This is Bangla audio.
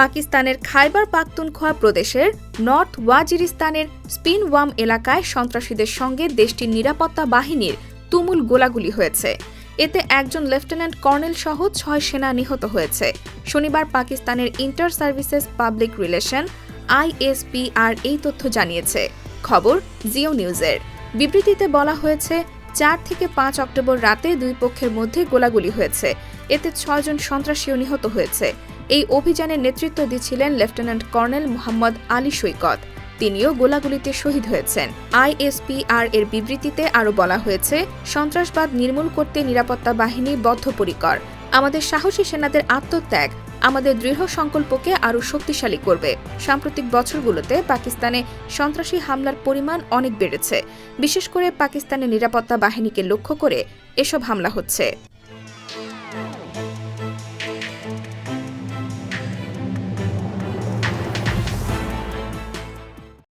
পাকিস্তানের খাইবার পাখতুনখোয়া প্রদেশের নর্থ ওয়াজিরিস্তানের স্পিনওয়াম এলাকায় সন্ত্রাসীদের সঙ্গে দেশটির নিরাপত্তা বাহিনীর তুমুল গোলাগুলি হয়েছে। এতে একজন লেফটেন্যান্ট কর্নেল সহ ৬ সেনা নিহত হয়েছে। শনিবার পাকিস্তানের inter services public relation ISPR এই তথ্য জানিয়েছে। খবর জিও নিউজের। বিবৃতিতে বলা হয়েছে, ৪ থেকে ৫ অক্টোবর রাতে দুই পক্ষের মধ্যে গোলাগুলি হয়েছে। এতে ৬ জন সন্ত্রাসীও নিহত হয়েছে। এই অভিযানের নেতৃত্ব দিচ্ছিলেন লেফটেন্যান্ট কর্নেল মোহাম্মদ আলী সৈকত। তিনিও গোলাগুলিতে শহীদ হয়েছেন। ISPR এর বিবৃতিতে আরও বলা হয়েছে, সন্ত্রাসবাদ নির্মূল করতে নিরাপত্তা বাহিনী বদ্ধপরিকর। আমাদের সাহসী সেনাদের আত্মত্যাগ আমাদের দৃঢ় সংকল্পকে আরও শক্তিশালী করবে। সাম্প্রতিক বছরগুলোতে পাকিস্তানে সন্ত্রাসী হামলার পরিমাণ অনেক বেড়েছে। বিশেষ করে পাকিস্তানের নিরাপত্তা বাহিনীকে লক্ষ্য করে এসব হামলা হচ্ছে।